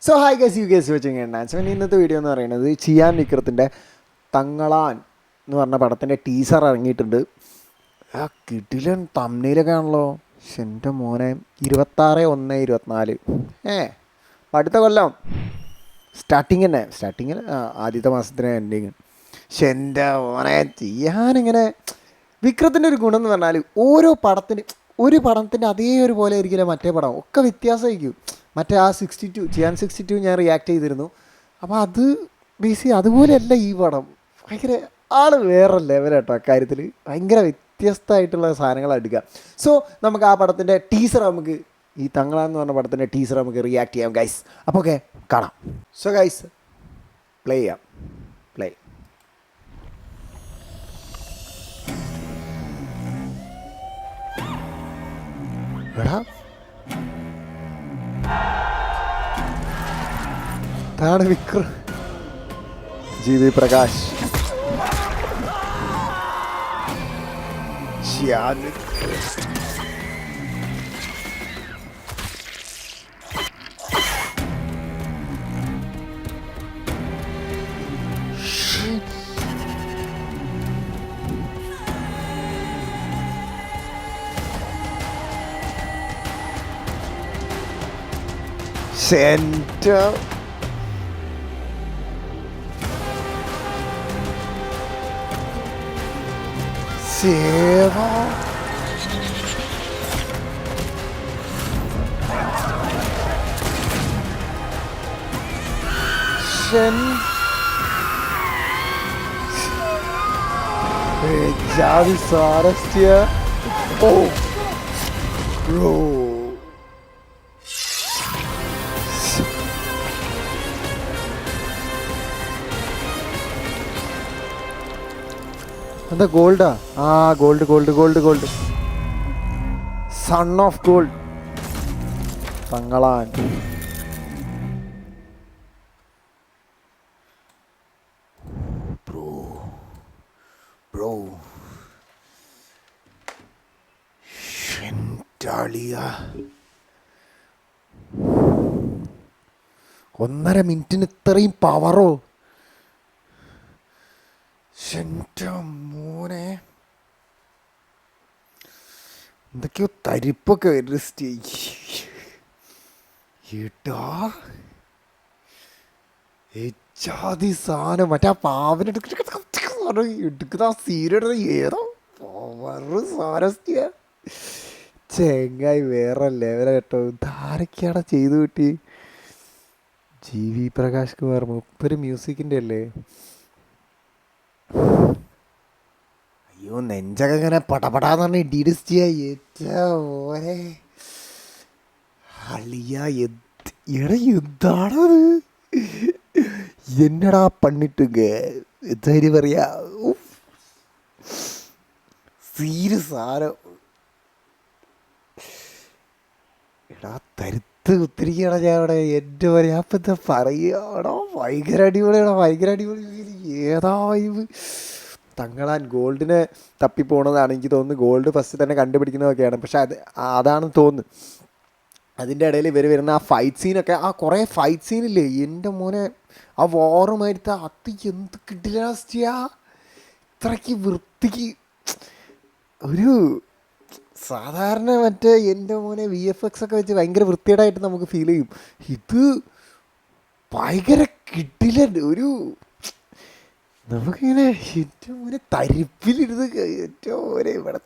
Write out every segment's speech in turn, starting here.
So hi guys you guys watching and ഇന്നത്തെ video എന്ന് പറയുന്നത് ചിയാൻ വിക്രത്തിൻ്റെ തങ്ങളാൻ എന്ന് പറഞ്ഞ പടത്തിൻ്റെ ടീസർ ഇറങ്ങിയിട്ടുണ്ട്. ആ കിടിലൻ തമ്മിലൊക്കെ ആണല്ലോ. എൻ്റെ മോനെ 26/1/24 അടുത്ത കൊല്ലം സ്റ്റാർട്ടിങ്ങിൽ ആദ്യത്തെ മാസത്തിന് എൻഡിങ്. പക്ഷെ എൻ്റെ മോനെ ചെയ്യാനിങ്ങനെ വിക്രത്തിൻ്റെ ഒരു ഗുണം എന്ന് പറഞ്ഞാൽ ഒരു പടത്തിൻ്റെ അതേ ഒരു പോലെ ആയിരിക്കില്ല മറ്റേ പടം, ഒക്കെ വ്യത്യാസമായിരിക്കും. മറ്റേ ആ 62 ചിയാൻ 62 ഞാൻ റിയാക്ട് ചെയ്തിരുന്നു. അപ്പോൾ അത് അതുപോലെയല്ല ഈ പടം. ഭയങ്കര വേറെ ലെവൽ കേട്ടോ. അക്കാര്യത്തിൽ ഭയങ്കര വ്യത്യസ്തമായിട്ടുള്ള സാധനങ്ങളാണ് എടുക്കുക. സോ നമുക്ക് ആ പടത്തിൻ്റെ ടീസർ ഈ തങ്ങളാന്ന് പറഞ്ഞ പടത്തിൻ്റെ ടീസർ നമുക്ക് റിയാക്ട് ചെയ്യാം ഗൈസ്. അപ്പോൾ ഓക്കെ കാണാം. സോ ഗൈസ് പ്ലേ ചെയ്യാം. പ്ലേ എടാ താണ് വിക്രം, ജി.വി. പ്രകാശ്, ചിയാൻ സെന്റർ സേവ ജാതി സാരസ്യ. ഓ ബ്രോ, എന്താ ഗോൾഡാ? ആ ഗോൾഡ് സൺ ഓഫ് ഗോൾഡ് തങ്ങളാൻ. ബ്രോ ഷെൻറ്റാളിയ 1.5 മിനിറ്റിന് ഇത്രയും പവറോ? എൻ്റെ മോനെ എന്തൊക്കെയോ തരിപ്പൊക്കെ വരുന്ന സ്റ്റേജ്. ഏജാതി സാധനം. മറ്റേ ആ പാവിനെ എടുക്കുന്ന ആ സീരിയുടെ ഏതോ സാരസ്യ ചെങ്ങായി വേറെ ലെവല കേട്ടോ. ധാരക്കാണ് ചെയ്തു കിട്ടി. ജി.വി. പ്രകാശ് കുമാർ മുപ്പര് മ്യൂസിക്കിൻ്റെ അല്ലേ? അയ്യോ നെഞ്ചൊക്കെ ഇങ്ങനെ പടപടാന്ന് പറഞ്ഞ ഇടിയിടിച്ച് ചെയ്യുക. ഏറ്റോരെ അളിയ എന്താണത്? എന്നടാ പണിട്ടുക എന്തായാലും പറയാ. സീരിയസ് ആരോ എടാ തരുത്ത് കുത്തിരിക്കുകയാണ് ഞാൻ അവിടെ. എൻ്റെ പറയാ അപ്പം എന്താ പറയുകയാണോ? ഭയങ്കര അടിപൊളി. ഏതാ വൈബ്. തങ്ങളാൻ ഗോൾഡിനെ തപ്പിപ്പോണതാണ് എനിക്ക് തോന്നുന്നു. ഗോൾഡ് ഫസ്റ്റ് തന്നെ കണ്ടുപിടിക്കുന്നതൊക്കെയാണ്. പക്ഷെ അതാണെന്ന് തോന്നുന്നു. അതിൻ്റെ ഇടയിൽ വരുന്ന ആ ഫൈറ്റ് സീനൊക്കെ, ആ കുറേ ഫൈറ്റ് സീനില്ലേ എൻ്റെ മോനെ. ആ വാറുമായിട്ട് അത് എന്ത് കിടിലാസ്റ്റിയാ. ഇത്രയ്ക്ക് വൃത്തിക്ക് ഒരു സാധാരണ മറ്റേ എൻ്റെ മോനെ VFX ഒക്കെ വെച്ച് ഭയങ്കര വൃത്തികേടായിട്ട് നമുക്ക് ഫീൽ ചെയ്യും. ഇത് ഭയങ്കര കിടിലൻ ഒരു നമുക്കിങ്ങനെ ഏറ്റവും മോനെ തരിപ്പിലിരുന്ന് ഏറ്റവും മോനെ ഇവിടെ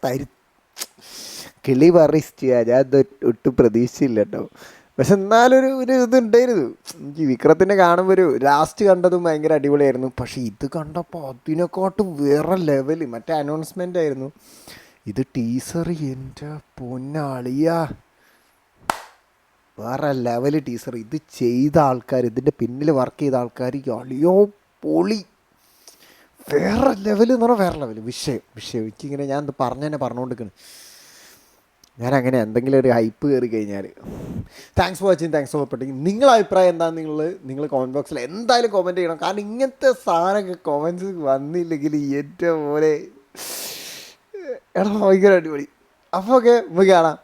കിളി പറിച്ചിയാ. ഞാൻ ഒട്ടും പ്രതീക്ഷിച്ചില്ല കേട്ടോ. പക്ഷെ എന്നാലൊരു ഇതുണ്ടായിരുന്നു. എനിക്ക് വിക്രത്തിൻ്റെ കാണുമ്പോൾ ഒരു ലാസ്റ്റ് കണ്ടതും ഭയങ്കര അടിപൊളിയായിരുന്നു. പക്ഷെ ഇത് കണ്ടപ്പോൾ അതിനെക്കാട്ടും വേറെ ലെവൽ. മറ്റേ അനൗൺസ്മെൻ്റ് ആയിരുന്നു, ഇത് ടീസർ. എൻ്റെ പൊന്നാളിയ വേറെ ലെവൽ ടീസർ. ഇത് ചെയ്ത ആൾക്കാർ, ഇതിൻ്റെ പിന്നിൽ വർക്ക് ചെയ്ത ആൾക്കാർ അളിയോ പൊളി. വേറെ ലെവൽ എന്ന് പറഞ്ഞാൽ വേറെ ലെവൽ. വിഷയം എനിക്കിങ്ങനെ ഞാൻ പറഞ്ഞുകൊണ്ടിരിക്കണം. ഞാൻ അങ്ങനെ എന്തെങ്കിലും ഒരു ഹൈപ്പ് കയറി കഴിഞ്ഞാൽ. Thanks for watching, thanks for supporting. നിങ്ങളുടെ അഭിപ്രായം എന്താണെന്ന് നിങ്ങൾ കമൻറ്റ് ബോക്സിൽ എന്തായാലും കമൻറ്റ് ചെയ്യണം. കാരണം ഇങ്ങനത്തെ സാധനമൊക്കെ കമൻറ്റ്സ് വന്നില്ലെങ്കിൽ ഏറ്റവും പോലെ എടാ ഭയങ്കര അടിപൊളി. അപ്പോൾ ഓക്കെ നമുക്ക് കാണാം.